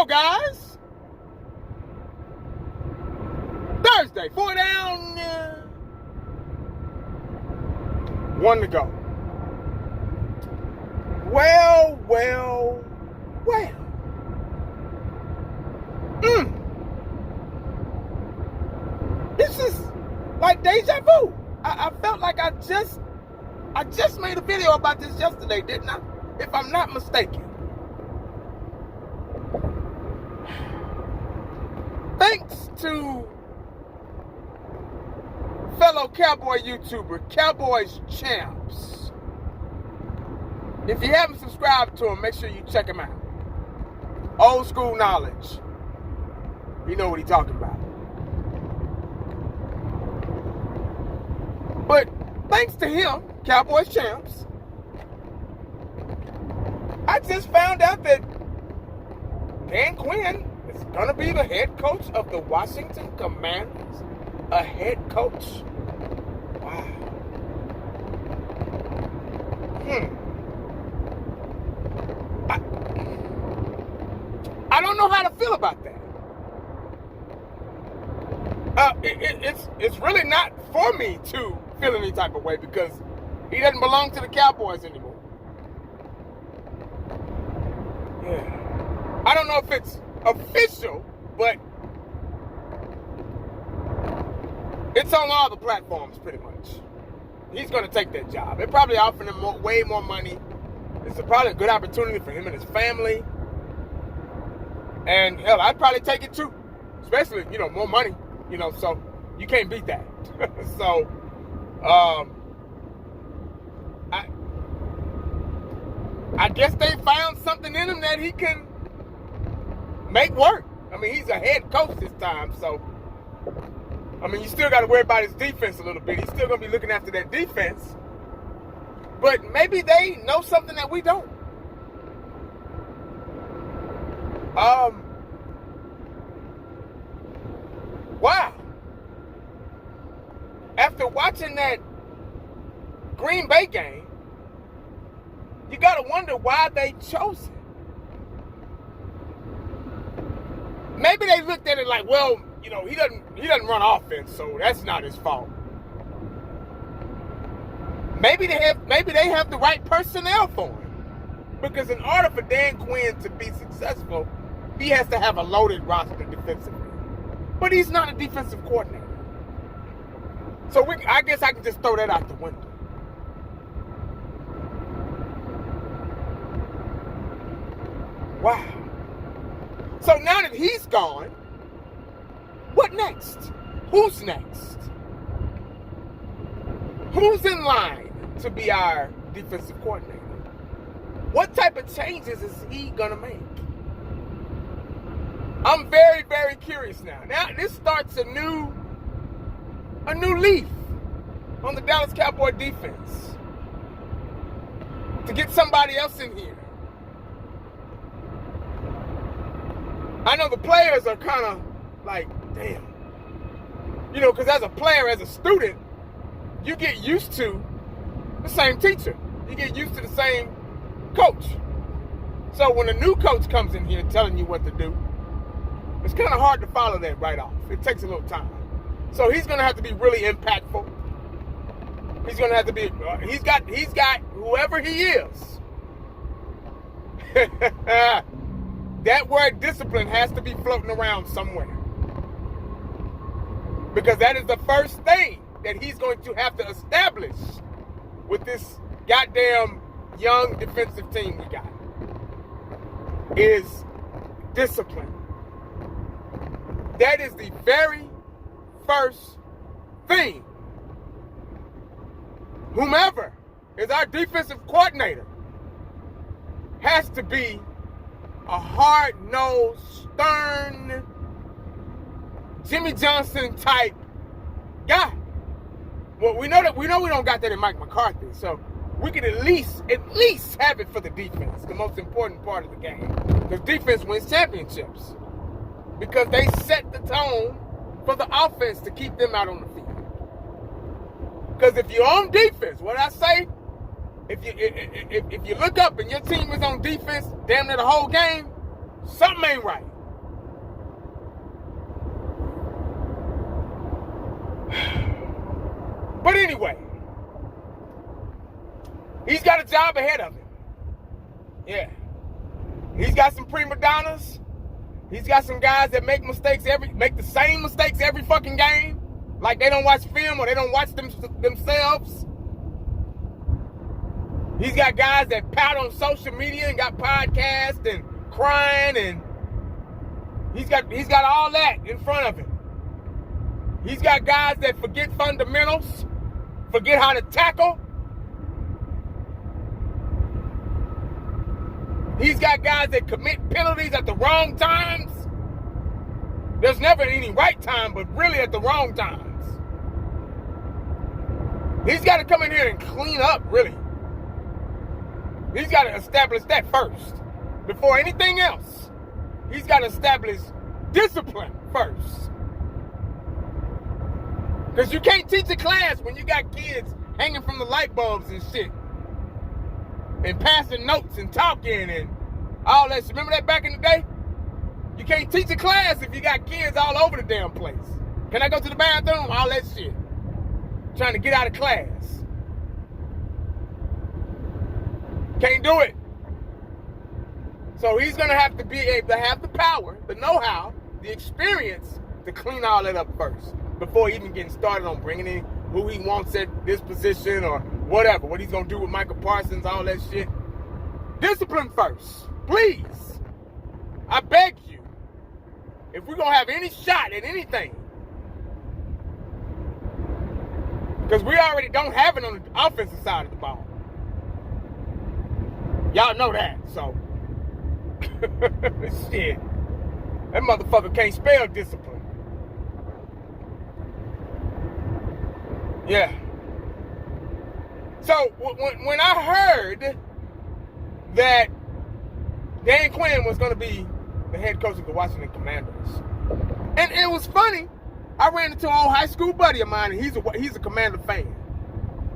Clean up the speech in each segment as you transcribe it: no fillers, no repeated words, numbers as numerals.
go, guys. Thursday, 4 down, 1 to go. Well. This is like deja vu. I felt like I just made a video about this yesterday, didn't I? If I'm not mistaken. Thanks to fellow Cowboy YouTuber, Cowboys Champs. If you haven't subscribed to him, make sure you check him out. Old school knowledge. You know what he's talking about. But thanks to him, Cowboys Champs, I just found out that Dan Quinn is going to be the head coach of the Washington Commanders. A head coach. Wow. I don't know how to feel about that. It's really not for me to feel any type of way because he doesn't belong to the Cowboys anymore. Yeah. I don't know if it's official, but it's on all the platforms pretty much. He's going to take that job. They're probably offering him way more money. It's probably a good opportunity for him and his family. And hell, I'd probably take it too. Especially, more money. So you can't beat that. So, I guess they found something in him that he can make work. I mean, he's a head coach this time, so you still got to worry about his defense a little bit. He's still going to be looking after that defense. But maybe they know something that we don't. Wow. After watching that Green Bay game, you got to wonder why they chose him. Maybe they looked at it like, well, he doesn't run offense, so that's not his fault. Maybe they have the right personnel for him. Because in order for Dan Quinn to be successful, he has to have a loaded roster defensively. But he's not a defensive coordinator. So I guess I can just throw that out the window. Wow. So now that he's gone, what next? Who's next? Who's in line to be our defensive coordinator? What type of changes is he going to make? I'm very, very curious now. Now, this starts a new leaf on the Dallas Cowboy defense. To get somebody else in here. I know the players are kind of like, damn. Because as a player, as a student, you get used to the same teacher. You get used to the same coach. So when a new coach comes in here telling you what to do, it's kind of hard to follow that right off. It takes a little time. So he's going to have to be really impactful. He's going to have to be, he's got whoever he is. That word discipline has to be floating around somewhere. Because that is the first thing that he's going to have to establish with this goddamn young defensive team we got. Is discipline. That is the very first thing. Whomever is our defensive coordinator has to be a hard-nosed, stern, Jimmy Johnson type guy. Well, we know we don't got that in Mike McCarthy, so we can at least have it for the defense, the most important part of the game. Because defense wins championships. Because they set the tone for the offense to keep them out on the field. Because if you're on defense, what I say, if you look up and your team is on defense damn near the whole game, something ain't right. anyway, he's got a job ahead of him. Yeah. He's got some prima donnas. He's got some guys that make the same mistakes every fucking game. Like they don't watch film or they don't watch themselves. He's got guys that pout on social media and got podcasts and crying, and he's got all that in front of him. He's got guys that forget fundamentals, forget how to tackle. He's got guys that commit penalties at the wrong times. There's never any right time, but really at the wrong times. He's got to come in here and clean up, really. He's got to establish that first. Before anything else, he's got to establish discipline first. Because you can't teach a class when you got kids hanging from the light bulbs and shit. And passing notes and talking and all that shit. Remember that back in the day? You can't teach a class if you got kids all over the damn place. Can I go to the bathroom? All that shit. Trying to get out of class. Can't do it. So he's going to have to be able to have the power, the know-how, the experience to clean all that up first. Before even getting started on bringing in who he wants at this position or whatever. What he's going to do with Michael Parsons, all that shit. Discipline first. Please. I beg you. If we're going to have any shot at anything. Because we already don't have it on the offensive side of the ball. Y'all know that, so. Shit. That motherfucker can't spell discipline. Yeah. So, when I heard that Dan Quinn was going to be the head coach of the Washington Commanders, and it was funny, I ran into an old high school buddy of mine, and he's a Commander fan.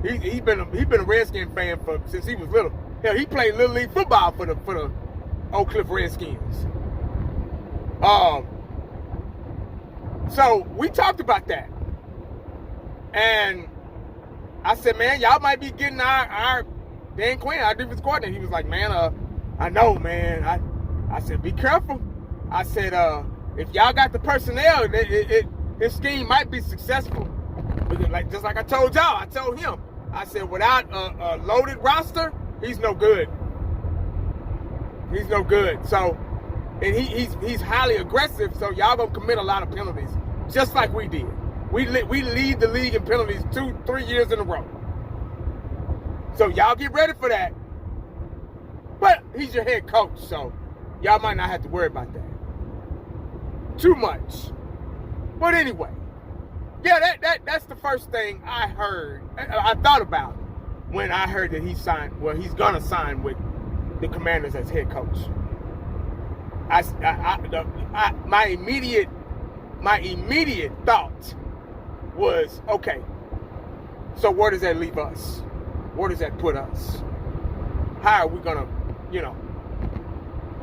He's been a Redskin fan since he was little. Hell, he played Little League football for the Oak Cliff Redskins. So we talked about that. And I said, man, y'all might be getting our Dan Quinn, our defense coordinator. He was like, man, I know, man. I said, be careful. I said, if y'all got the personnel, his scheme might be successful. Because just like I told y'all, I told him. I said, without a loaded roster, he's no good. He's no good. So, and he's highly aggressive, so y'all gonna commit a lot of penalties, just like we did. We lead the league in penalties 2-3 years in a row. So y'all get ready for that. But he's your head coach, so y'all might not have to worry about that too much. But anyway, yeah, that's the first thing I heard. I thought about when I heard that he's gonna sign with the Commanders as head coach. My immediate thought was, okay, so where does that leave us? Where does that put us? How are we gonna,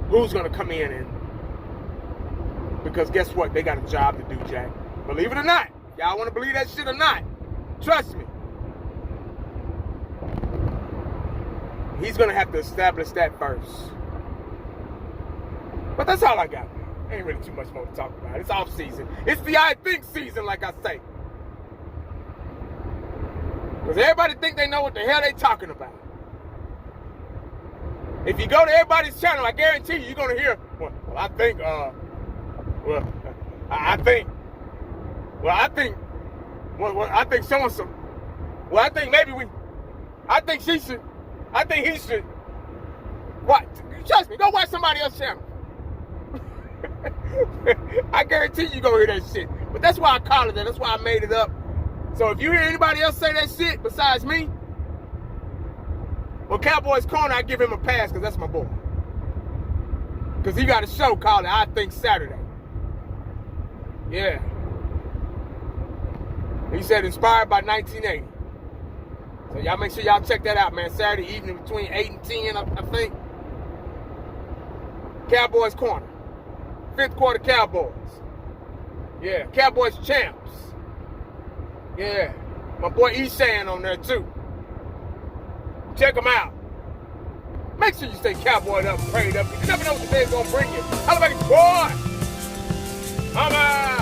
who's gonna come in and, because guess what? They got a job to do, Jack. Believe it or not. Y'all want to believe that shit or not? Trust me. He's going to have to establish that first. But that's all I got. Ain't really too much more to talk about. It's off season. It's the I think season, like I say. Because everybody think they know what the hell they talking about. If you go to everybody's channel, I guarantee you're going to hear, I think so-and-so. Well, I think she should. I think he should. What? Trust me, go watch somebody else's channel. I guarantee you go hear that shit. But that's why I call it that. That's why I made it up. So if you hear anybody else say that shit besides me, well, Cowboys Corner, I give him a pass because that's my boy. Because he got a show called I Think Saturday. Yeah. He said inspired by 1980. So y'all make sure y'all check that out, man. Saturday evening between 8 and 10, I think. Cowboys Corner. 5th quarter Cowboys. Yeah. Cowboys champs. Yeah. My boy Eshan on there too. Check him out. Make sure you stay cowboyed up and prayed up. You never know what the day's gonna bring you. How about it, boy? Mama!